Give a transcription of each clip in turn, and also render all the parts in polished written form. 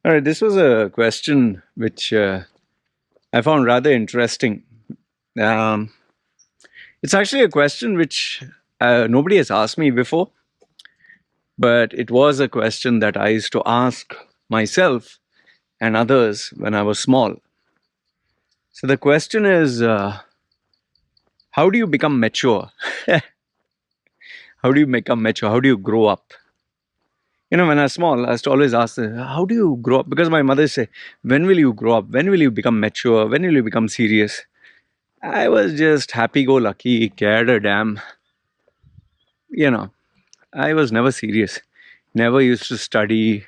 All right, this was a question which I found rather interesting. Um, it's actually a question which nobody has asked me before, but it was a question that I used to ask myself and others when I was small. So the question is, how do you become mature? How do you become mature? How do you grow up? When I was small, I used to always ask, how do you grow up? Because my mother say, when will you grow up? When will you become mature? When will you become serious? I was just happy go lucky, cared a damn. You know, I was never serious, never used to study.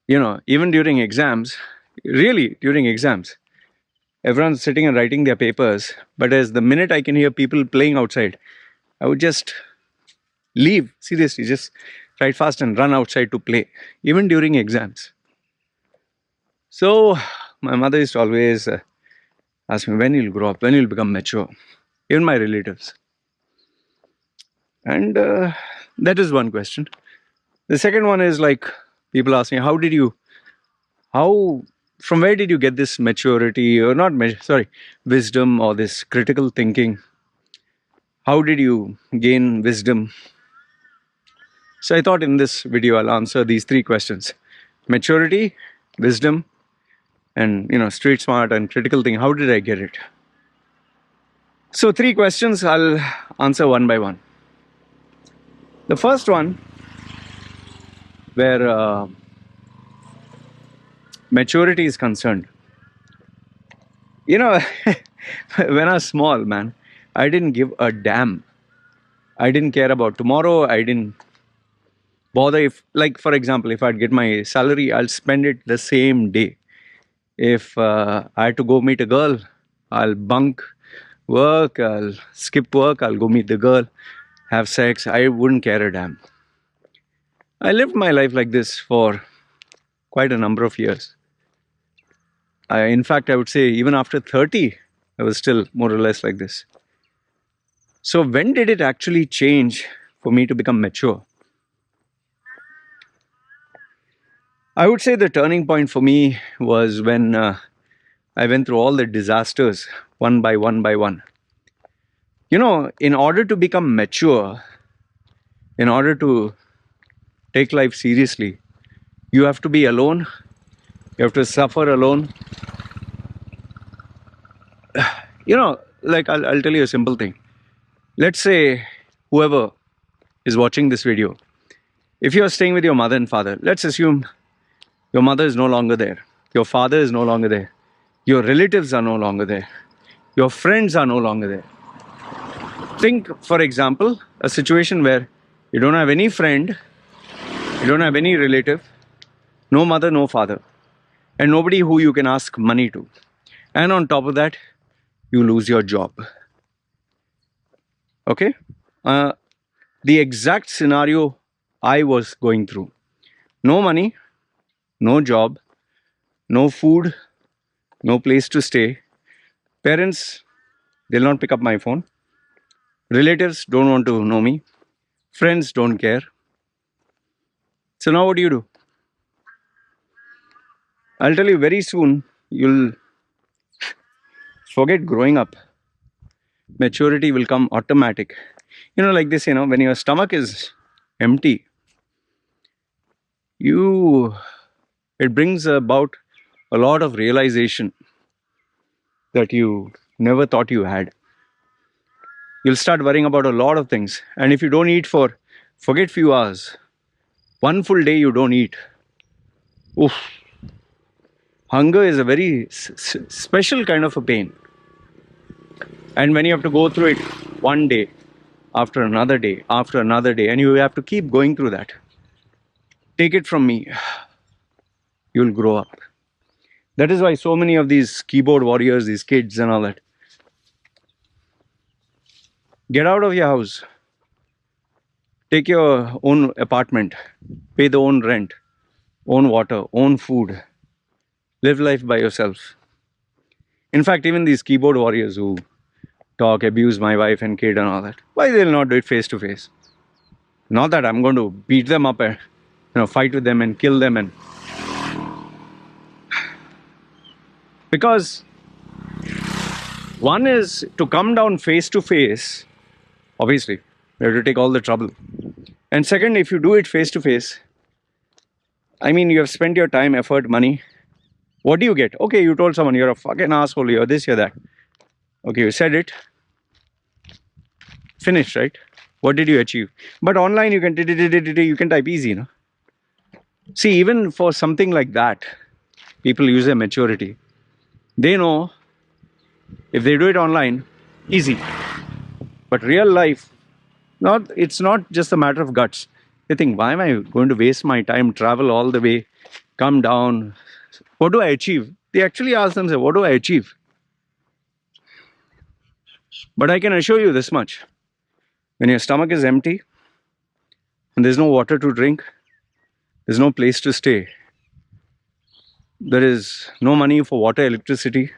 Even during exams, really during exams, everyone's sitting and writing their papers. But as the minute I can hear people playing outside, I would just leave, seriously, just write fast and run outside to play, even during exams. So my mother used to always ask me, when you'll grow up, when you'll become mature, even my relatives. And that is one question. The second one is like, people ask me, how, from where did you get this maturity, or not, sorry, wisdom, or this critical thinking? How did you gain wisdom? So I thought in this video I'll answer these three questions: maturity, wisdom, and street smart and critical thinking. How did I get it? So three questions I'll answer one by one. The first one, where maturity is concerned. You know, when I was small, man, I didn't give a damn. I didn't care about tomorrow. I didn't bother if, like, for example, if I'd get my salary, I'll spend it the same day. If I had to go meet a girl, I'll bunk work, I'll skip work, I'll go meet the girl, have sex. I wouldn't care a damn. I lived my life like this for quite a number of years. In fact, I would say even after 30, I was still more or less like this. So when did it actually change for me to become mature? I would say the turning point for me was when I went through all the disasters one by one by one. In order to become mature, in order to take life seriously, you have to be alone, you have to suffer alone. Like I'll tell you a simple thing. Let's say whoever is watching this video, if you're staying with your mother and father, let's assume your mother is no longer there, your father is no longer there, your relatives are no longer there, your friends are no longer there. Think, for example, a situation where you don't have any friend, you don't have any relative, no mother, no father, and nobody who you can ask money to. And on top of that, you lose your job. Okay? The exact scenario I was going through. No money, no job, no food, no place to stay. Parents, they'll not pick up my phone. Relatives don't want to know me. Friends don't care. So now what do? I'll tell you, very soon, you'll forget growing up. Maturity will come automatic. Like this, when your stomach is empty, it brings about a lot of realization that you never thought you had. You'll start worrying about a lot of things. And if you don't eat forget few hours, one full day you don't eat. Oof. Hunger is a very special kind of a pain. And when you have to go through it one day, after another day, after another day, and you have to keep going through that, take it from me, you'll grow up. That is why so many of these keyboard warriors, these kids and all that, get out of your house, take your own apartment, pay the own rent, own water, own food, live life by yourself. In fact, even these keyboard warriors who talk, abuse my wife and kid and all that, why they'll not do it face to face? Not that I'm going to beat them up and fight with them and kill them and Because one is to come down face to face, obviously, you have to take all the trouble. And second, if you do it face to face, I mean, you have spent your time, effort, money. What do you get? Okay, you told someone you're a fucking asshole, you're this, you're that. Okay, you said it, finished, right? What did you achieve? But online, you can type easy, no? See, even for something like that, people use their maturity. They know if they do it online, easy. But real life, it's not just a matter of guts. They think, why am I going to waste my time, travel all the way, come down? What do I achieve? They actually ask themselves, what do I achieve? But I can assure you this much. When your stomach is empty and there's no water to drink, there's no place to stay, there is no money for water, electricity,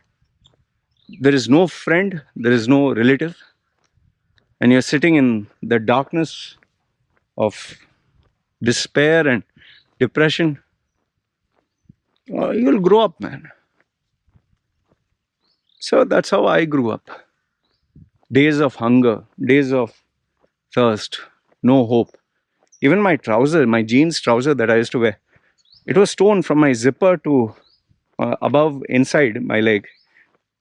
there is no friend, there is no relative, and you're sitting in the darkness of despair and depression, you'll grow up, man. So that's how I grew up. Days of hunger, days of thirst, no hope. Even my trouser, my jeans trouser that I used to wear, it was torn from my zipper to above inside my leg,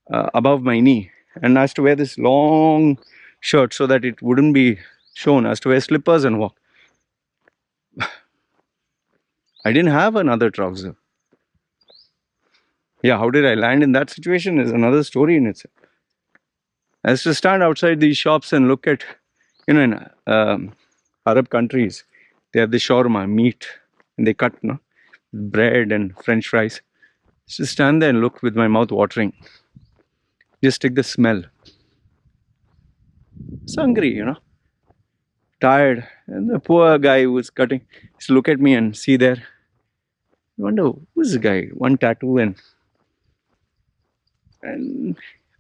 above my knee. And I used to wear this long shirt so that it wouldn't be shown. I used to wear slippers and walk. I didn't have another trouser. Yeah, how did I land in that situation is another story in itself. I used to stand outside these shops and look at, in Arab countries, they have the shawarma, meat, and they cut, bread and French fries. Just stand there and look with my mouth watering. Just take the smell. It's hungry, tired. And the poor guy who was cutting, just look at me and see there. I wonder who's the guy? One tattoo and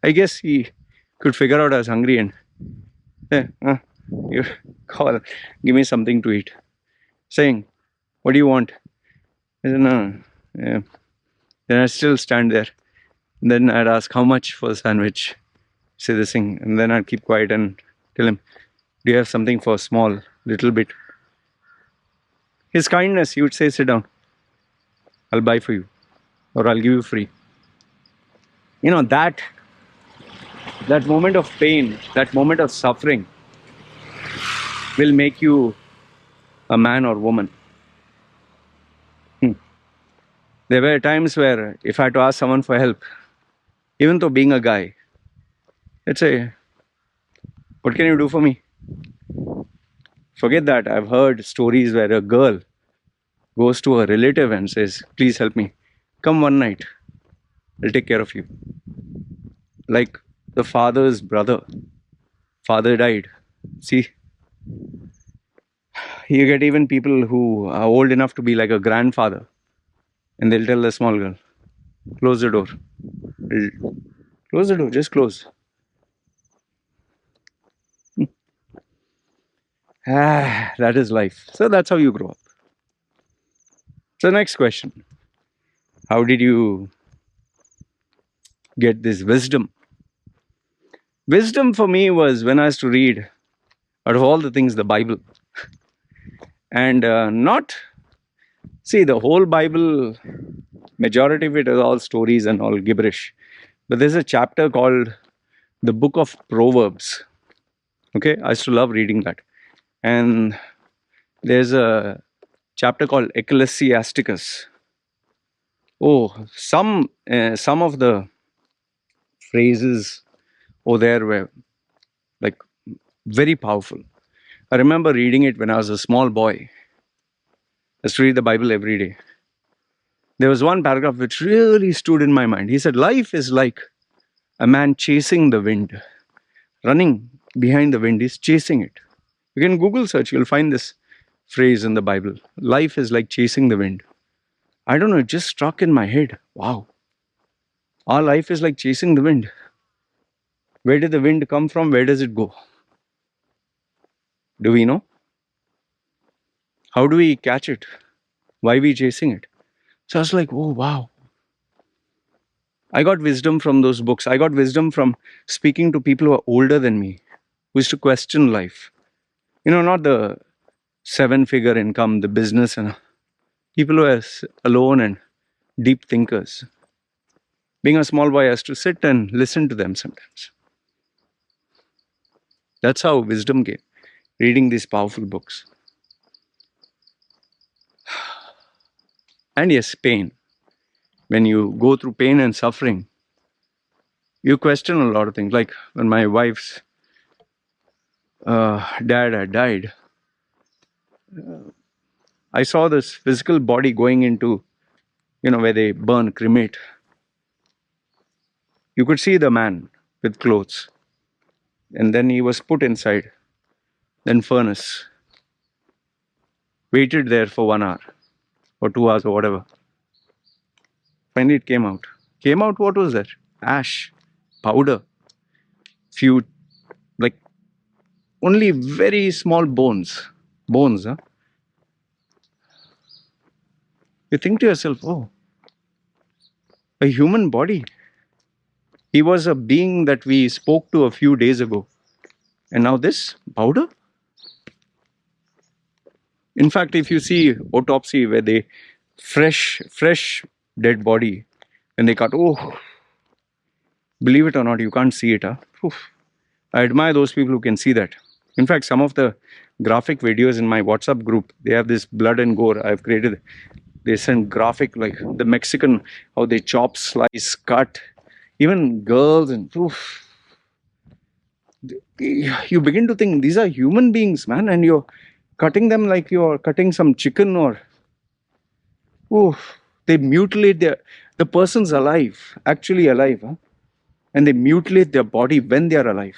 I guess he could figure out I was hungry and you call, give me something to eat. Saying, what do you want? I said, no. Yeah. Then I still stand there. And then I'd ask how much for the sandwich. Say this thing, and then I'd keep quiet and tell him, do you have something for a small, little bit? His kindness, he would say, sit down. I'll buy for you. Or I'll give you free. That moment of pain, that moment of suffering will make you a man or woman. There were times where if I had to ask someone for help, even though being a guy, I'd say, what can you do for me? Forget that. I've heard stories where a girl goes to a relative and says, please help me. Come one night. I'll take care of you. Like the father's brother. Father died. See, you get even people who are old enough to be like a grandfather. And they'll tell the small girl, close the door. Close the door, just close. That is life. So that's how you grow up. So next question. How did you get this wisdom? Wisdom for me was when I used to read, out of all the things, the Bible. And not, see, the whole Bible, majority of it is all stories and all gibberish. But there's a chapter called the Book of Proverbs. Okay, I used to love reading that. And there's a chapter called Ecclesiasticus. Oh, some of the phrases over there were like very powerful. I remember reading it when I was a small boy. I used to read the Bible every day. There was one paragraph which really stood in my mind. He said, life is like a man chasing the wind, running behind the wind, he's chasing it. You can Google search, you'll find this phrase in the Bible. Life is like chasing the wind. I don't know, it just struck in my head. Wow. Our life is like chasing the wind. Where did the wind come from? Where does it go? Do we know? How do we catch it? Why are we chasing it? So I was like, oh, wow. I got wisdom from those books. I got wisdom from speaking to people who are older than me, who used to question life. Not the seven-figure income, the business, and people who are alone and deep thinkers. Being a small boy, I has to sit and listen to them sometimes. That's how wisdom came, reading these powerful books. And yes, pain. When you go through pain and suffering, you question a lot of things. Like when my wife's dad had died, I saw this physical body going into, where they burn, cremate. You could see the man with clothes. And then he was put inside, then furnace. Waited there for 1 hour or 2 hours or whatever. Finally, it came out. Came out, what was that? Ash, powder, few, like only very small bones. Bones, huh? You think to yourself, oh, a human body. He was a being that we spoke to a few days ago. And now this powder? In fact, if you see autopsy where they fresh dead body, and they cut, oh, believe it or not, you can't see it. Huh? Oof. I admire those people who can see that. In fact, some of the graphic videos in my WhatsApp group, they have this blood and gore I've created. They send graphic, like the Mexican, how they chop, slice, cut, even girls, and oof. You begin to think these are human beings, man, and you're cutting them like you're cutting some chicken, or oof, they mutilate the person's alive, actually alive, huh? And they mutilate their body when they are alive.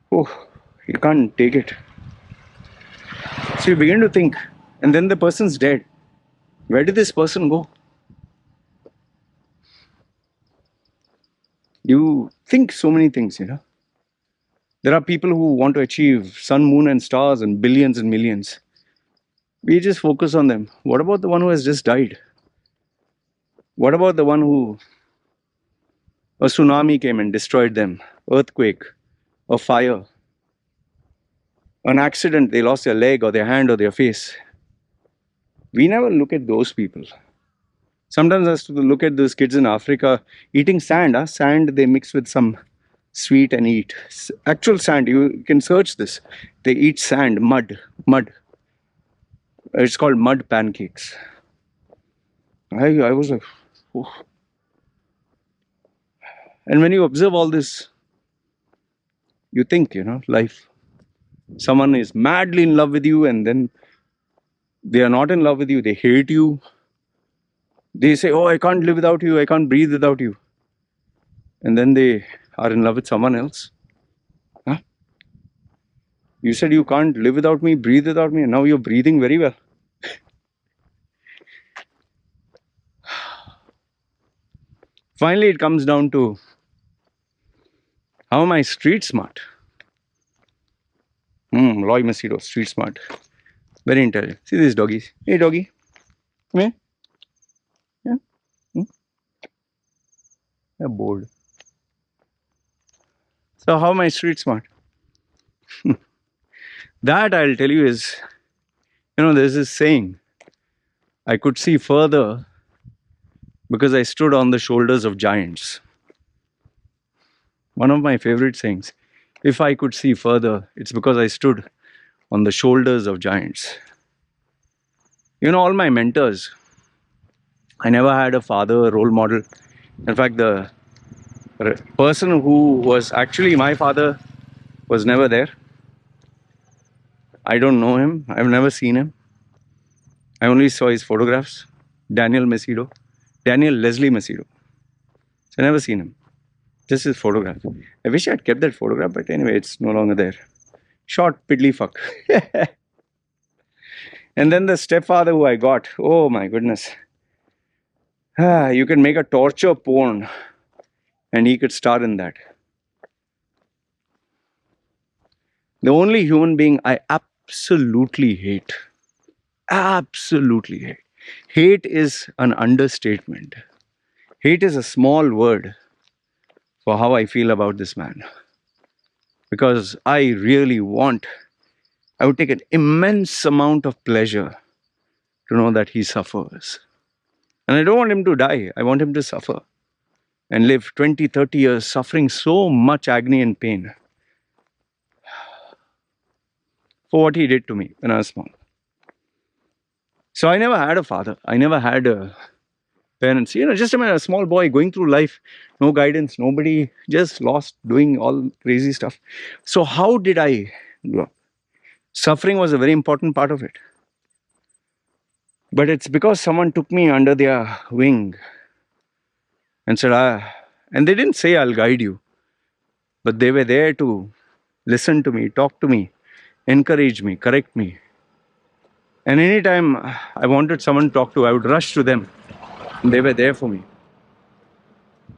Oh, you can't take it. So you begin to think, and then the person's dead. Where did this person go? You think so many things. There are people who want to achieve sun, moon, and stars and billions and millions. We just focus on them. What about the one who has just died? What about the one who a tsunami came and destroyed them? Earthquake, a fire, an accident, they lost their leg or their hand or their face. We never look at those people. Sometimes I have to look at those kids in Africa eating sand. Sand they mix with some sweet and eat. Actual sand, you can search this. They eat sand, mud. It's called mud pancakes. I was like, oh. And when you observe all this, you think, life. Someone is madly in love with you, and then they are not in love with you, they hate you. They say, oh, I can't live without you, I can't breathe without you. And then they are in love with someone else. Huh? You said you can't live without me, breathe without me, and now you're breathing very well. Finally, it comes down to, how am I street smart? Loy Machedo, street smart. Very intelligent. See these doggies. Hey, doggy. Come here. Yeah? They're bored. So how am I street smart? That I'll tell you is, there's this saying, I could see further because I stood on the shoulders of giants. One of my favorite sayings. If I could see further, it's because I stood on the shoulders of giants. All my mentors, I never had a father, a role model. In fact, the person who was actually my father was never there. I don't know him. I've never seen him. I only saw his photographs. Daniel Leslie Machedo. So I never seen him. Just his photograph. I wish I'd kept that photograph, but anyway, it's no longer there. Short piddly fuck. And then the stepfather who I got. Oh my goodness. You can make a torture porn and he could star in that. The only human being I absolutely hate. Absolutely hate. Hate is an understatement. Hate is a small word for how I feel about this man. Because I would take an immense amount of pleasure to know that he suffers. And I don't want him to die. I want him to suffer and live 20, 30 years suffering so much agony and pain for what he did to me when I was small. So I never had a father. I never had parents. Just a small boy going through life, no guidance, nobody, just lost, doing all crazy stuff. So how did I grow up? Suffering was a very important part of it. But it's because someone took me under their wing and said, and they didn't say, I'll guide you, but they were there to listen to me, talk to me, encourage me, correct me. And anytime I wanted someone to talk to, I would rush to them. And they were there for me.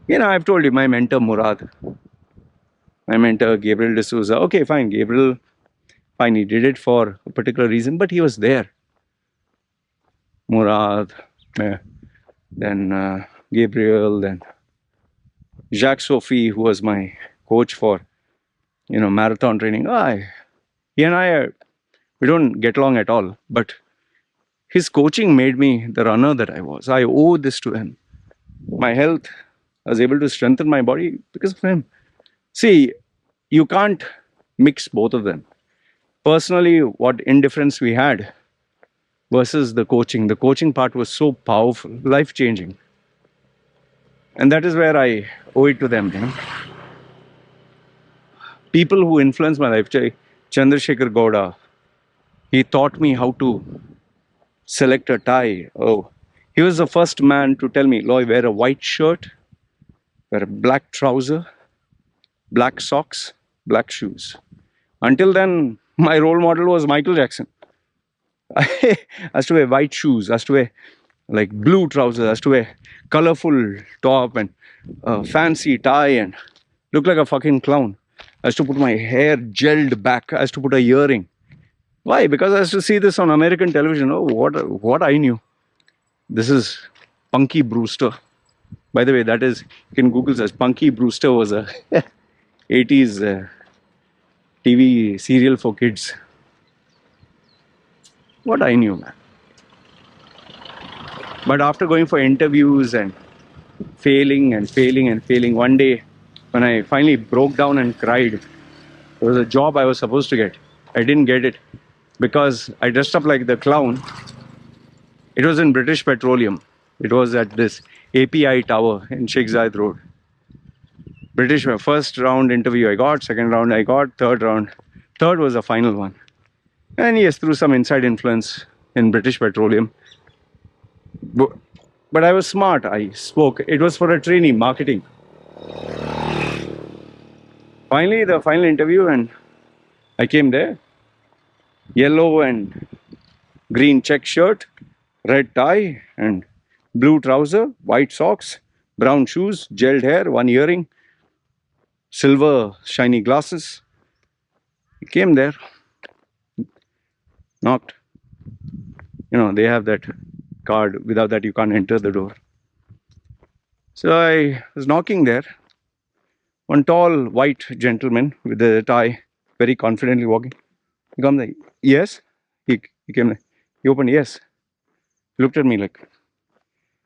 I've told you, my mentor Murad, my mentor Gabriel D'Souza. Okay, fine, Gabriel, fine, he did it for a particular reason, but he was there. Murad, then Gabriel, then Jacques Sophie, who was my coach for, marathon training. He and I, we don't get along at all, but his coaching made me the runner that I was. I owe this to him. My health, I was able to strengthen my body because of him. See, you can't mix both of them. Personally, what indifference we had versus the coaching part was so powerful, life-changing. And that is where I owe it to them. People who influenced my life, Chandrasekhar Gowda, he taught me how to select a tie. Oh, he was the first man to tell me, Loy, wear a white shirt, wear a black trouser, black socks, black shoes. Until then, my role model was Michael Jackson. I has to wear white shoes, has to wear like blue trousers, has to wear colorful top and fancy tie and look like a fucking clown. I has to put my hair gelled back. I has to put a earring. Why? Because I used to see this on American television. Oh, what I knew. This is Punky Brewster. By the way, that is, you can Google search. Punky Brewster was a 80s TV serial for kids. What I knew, man. But after going for interviews and failing, one day when I finally broke down and cried, there was a job I was supposed to get. I didn't get it because I dressed up like the clown. It was in British Petroleum. It was at this API Tower in Sheikh Zayed Road. British first round interview I got, second round I got, third was the final one. And yes, through some inside influence in British Petroleum. But I was smart, I spoke. It was for a trainee, marketing. Finally, the final interview, and I came there. Yellow and green check shirt, red tie and blue trouser, white socks, brown shoes, gelled hair, one earring, silver shiny glasses. I came there, knocked. They have that card. Without that, you can't enter the door. So I was knocking there. One tall white gentleman with a tie, very confidently walking. He comes like, yes. He came like, he opened, yes. He looked at me like,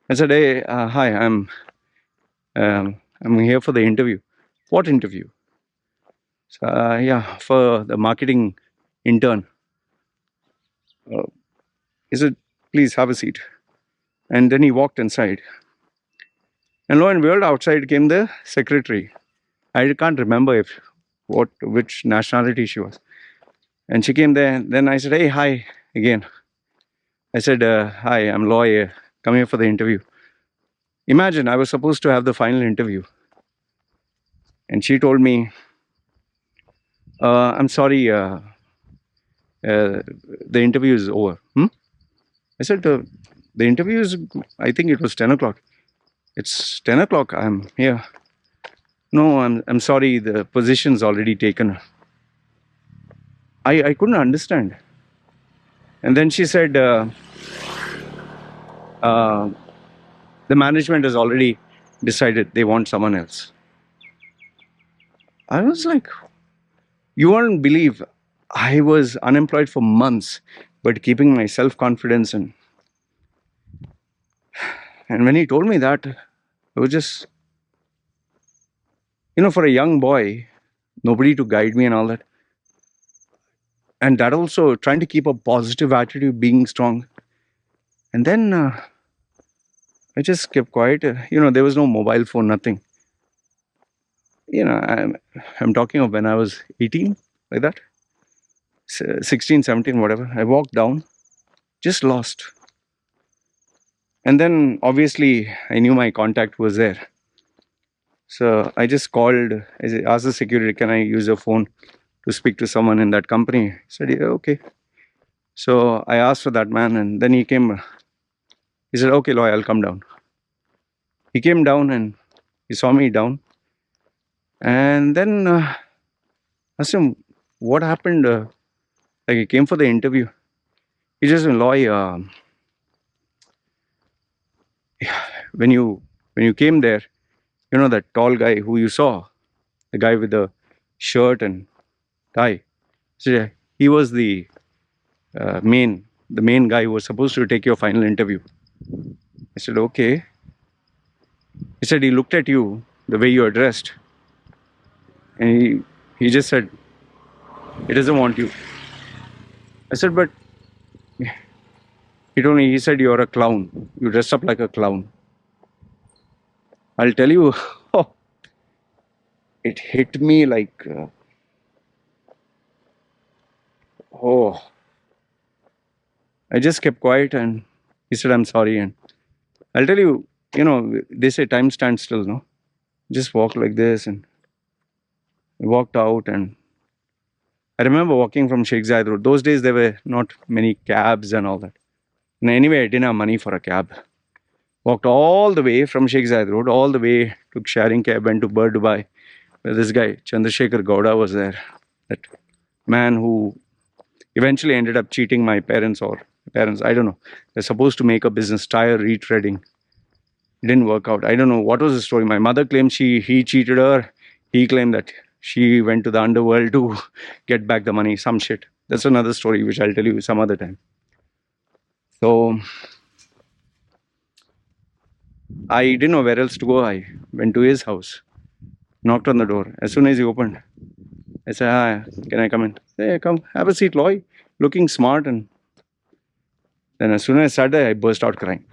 I said, hey, hi, I'm here for the interview. What interview? So, yeah, for the marketing intern. He said, please have a seat. And then he walked inside. And lo and behold, outside came the secretary. I can't remember which nationality she was. And she came there. Then I said, hey, hi again. I said, hi, I'm Loy. Come here for the interview. Imagine, I was supposed to have the final interview. And she told me, I'm sorry, the interview is over. I said, the interview is, I think it was 10 o'clock. It's 10 o'clock, I'm here. No, I'm sorry, the position's already taken. I couldn't understand. And then she said, the management has already decided they want someone else. I was like, you won't believe, I was unemployed for months, but keeping my self confidence. And when he told me that, it was just, for a young boy, nobody to guide me and all that. And that also trying to keep a positive attitude, being strong. And then I just kept quiet. There was no mobile phone, nothing. I'm talking of when I was 18, like that, 16, 17, whatever. I walked down, just lost. And then obviously I knew my contact was there. So I just called, I asked the security, can I use your phone to speak to someone in that company? He said, yeah, okay. So I asked for that man, and then he came. He said, okay, Loy, I'll come down. He came down and he saw me down. And then I asked him, what happened? Like, he came for the interview. He just said, Loy, when you came there, that tall guy who you saw, the guy with the shirt and tie. So yeah, he was the main guy who was supposed to take your final interview. I said, okay. He said he looked at you, the way you are dressed, and he just said, he doesn't want you. I said, but he said, you're a clown. You dress up like a clown. I'll tell you, oh, it hit me like, oh. I just kept quiet, and he said, I'm sorry. And I'll tell you, they say time stands still, no? Just walk like this, and I walked out, and I remember walking from Sheikh Zayed Road. Those days there were not many cabs and all that. And anyway, I didn't have money for a cab. Walked all the way from Sheikh Zayed Road, all the way, took sharing cab, went to Bird Dubai, where this guy, Chandrasekhar Gowda, was there. That man who eventually ended up cheating my parents, I don't know. They're supposed to make a business, tire retreading. It didn't work out. I don't know what was the story. My mother claimed he cheated her. He claimed that she went to the underworld to get back the money, some shit. That's another story which I'll tell you some other time. So I didn't know where else to go. I went to his house, knocked on the door. As soon as he opened, I said, hi, can I come in? Hey, come, have a seat, Loy. Looking smart. And then as soon as I sat there, I burst out crying.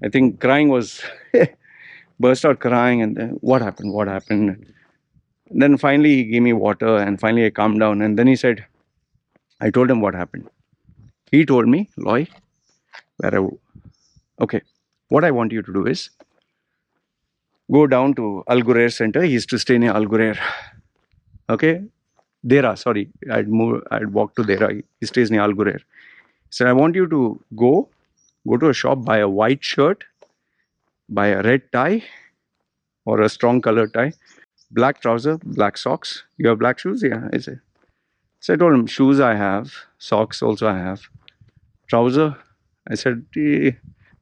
I think crying was, burst out crying. And then, what happened? And then finally he gave me water, and finally I calmed down. And then he said, I told him what happened. He told me, Loy, okay, what I want you to do is go down to Al Ghurair Center. He used to stay near Al Ghurair. Okay, Dera, sorry. I'd walk to Dera. He stays near Al Ghurair. So I want you to go to a shop, buy a white shirt, buy a red tie or a strong colored tie, black trouser, black socks. You have black shoes? Yeah, I said. So I told him, shoes I have, socks also I have. Trouser, I said,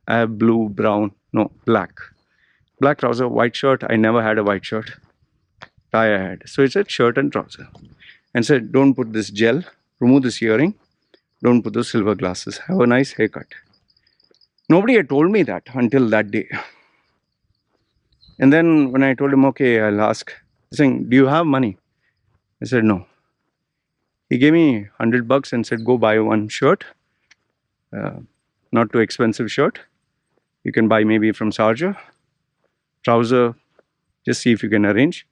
I have blue, brown, no, black. Black trouser, white shirt. I never had a white shirt. Tie I had. So he said shirt and trouser. And said, don't put this gel, remove this earring, don't put those silver glasses. Have a nice haircut. Nobody had told me that until that day. And then when I told him, okay, I'll ask, saying, do you have money? I said, no. He gave me $100 and said, go buy one shirt. Not too expensive shirt. You can buy maybe from Sarja. Trouser, just see if you can arrange.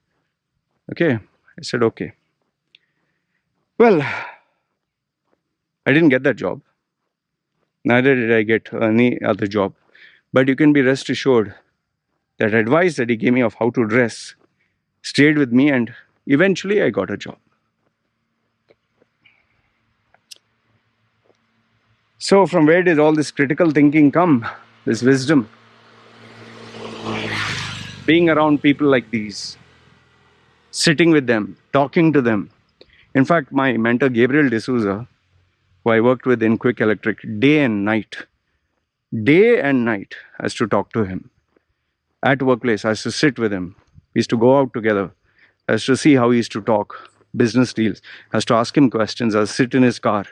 Okay. I said, okay. Well, I didn't get that job. Neither did I get any other job. But you can be rest assured that advice that he gave me of how to dress stayed with me, and eventually I got a job. So from where did all this critical thinking come? This wisdom? Being around people like these, sitting with them, talking to them. In fact, my mentor Gabriel D'Souza, who I worked with in Quick Electric, day and night, I used to talk to him. At workplace, I used to sit with him. We used to go out together. I used to see how he used to talk, business deals. I used to ask him questions. I would sit in his car.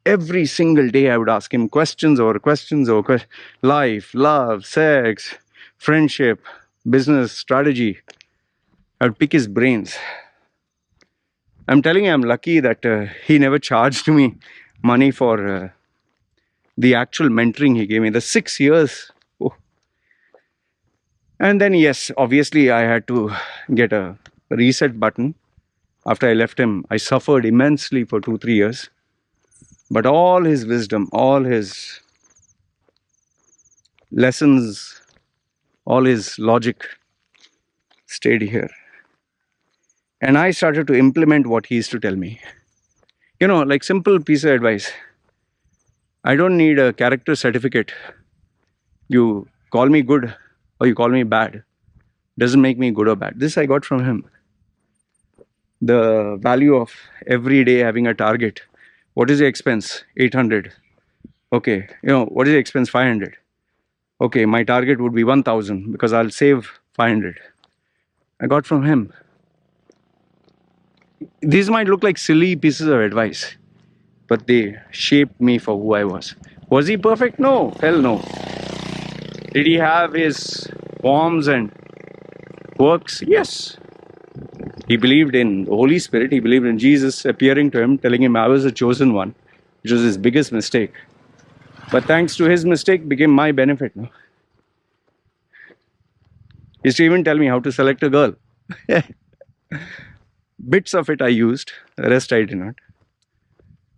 Every single day, I would ask him questions over life, love, sex, friendship, business, strategy. I would pick his brains. I'm telling you, I'm lucky that he never charged me money for the actual mentoring he gave me, the 6 years. Oh. And then, yes, obviously, I had to get a reset button. After I left him, I suffered immensely for 2, 3 years. But all his wisdom, all his lessons, all his logic stayed here. And I started to implement what he used to tell me. Like simple piece of advice. I don't need a character certificate. You call me good or you call me bad. Doesn't make me good or bad. This I got from him. The value of every day having a target. What is the expense? 800. Okay. What is the expense? 500. Okay, my target would be 1000 because I'll save 500. I got from him. These might look like silly pieces of advice, but they shaped me for who I was. Was he perfect? No, hell no. Did he have his forms and works? Yes. He believed in the Holy Spirit. He believed in Jesus appearing to him, telling him I was the chosen one, which was his biggest mistake. But thanks to his mistake, became my benefit. No? He used to even tell me how to select a girl. Bits of it I used, the rest I did not.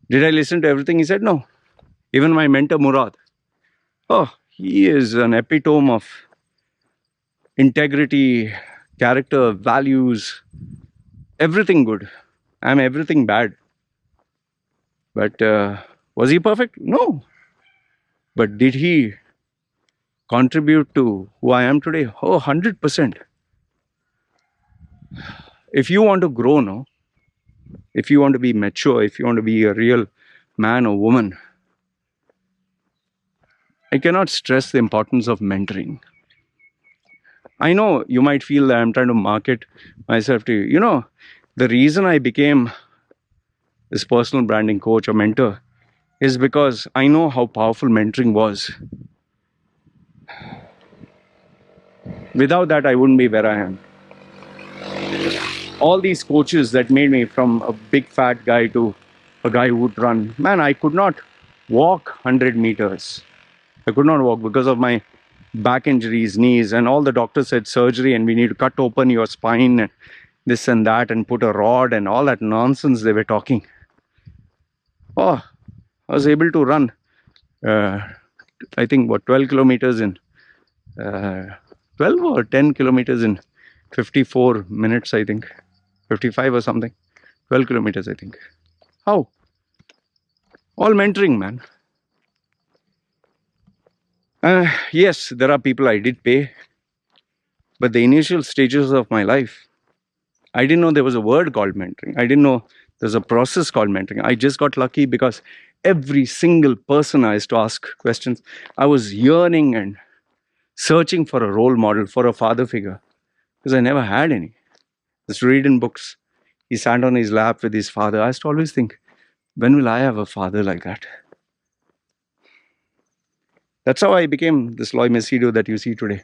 Did I listen to everything he said? No. Even my mentor Murad. Oh, he is an epitome of integrity, character, values, everything good. I'm everything bad. But was he perfect? No. But did he contribute to who I am today? Oh, 100%. If you want to grow, no, if you want to be mature, if you want to be a real man or woman, I cannot stress the importance of mentoring. I know you might feel that I'm trying to market myself to you. The reason I became this personal branding coach or mentor is because I know how powerful mentoring was. Without that, I wouldn't be where I am. All these coaches that made me from a big fat guy to a guy who would run. Man, I could not walk 100 meters. I could not walk because of my back injuries, knees, and all the doctors said surgery and we need to cut open your spine and this and that and put a rod and all that nonsense they were talking. Oh, I was able to run, I think, 12 kilometers in, 12 or 10 kilometers in 54 minutes, I think. 55 or something. 12 kilometers, I think. How? All mentoring, man. Yes, there are people I did pay. But the initial stages of my life, I didn't know there was a word called mentoring. I didn't know there's a process called mentoring. I just got lucky because every single person I used to ask questions, I was yearning and searching for a role model, for a father figure, because I never had any. Just read in books. He sat on his lap with his father. I used to always think, when will I have a father like that? That's how I became this Loy Machedo that you see today.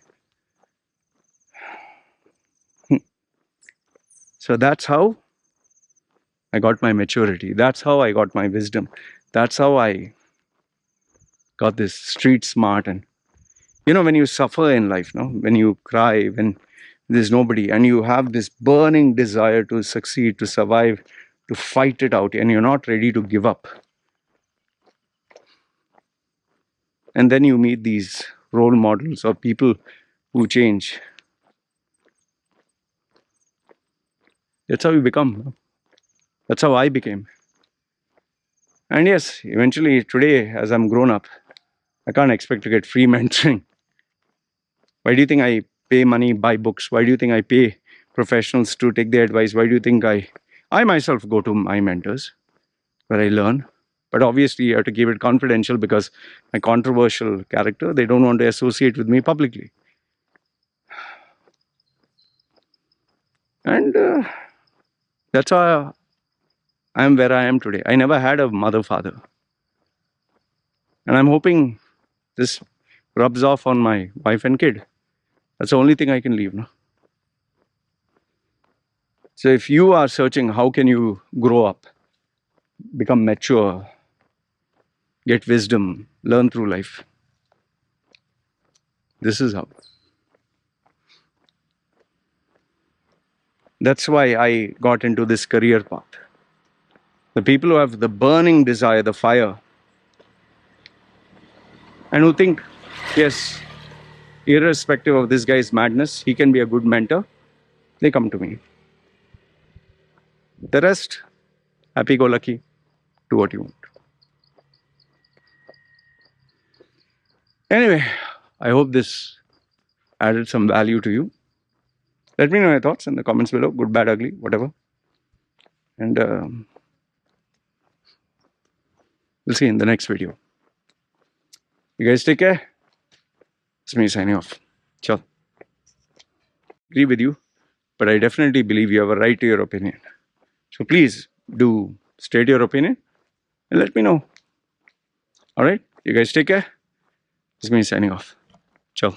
So that's how I got my maturity. That's how I got my wisdom. That's how I got this street smart. And when you suffer in life, no, when you cry, when there's nobody, and you have this burning desire to succeed, to survive, to fight it out, and you're not ready to give up. And then you meet these role models or people who change. That's how you become. That's how I became. And yes, eventually today, as I'm grown up, I can't expect to get free mentoring. Why do you think I pay money, buy books? Why do you think I pay professionals to take their advice? Why do you think I myself go to my mentors where I learn? But obviously, you have to keep it confidential because my controversial character, they don't want to associate with me publicly. And that's how I am where I am today. I never had a mother, father. And I'm hoping this rubs off on my wife and kid. That's the only thing I can leave. No? So if you are searching, how can you grow up, become mature, get wisdom, learn through life? This is how. That's why I got into this career path. The people who have the burning desire, the fire, and who think, yes, irrespective of this guy's madness, he can be a good mentor, they come to me. The rest, happy go lucky, do what you want. Anyway, I hope this added some value to you. Let me know your thoughts in the comments below, good, bad, ugly, whatever. And we'll see you in the next video. You guys take care. It's me signing off. Ciao. Agree with you, but I definitely believe you have a right to your opinion. So please do state your opinion and let me know. All right? You guys take care. It's me signing off. Ciao.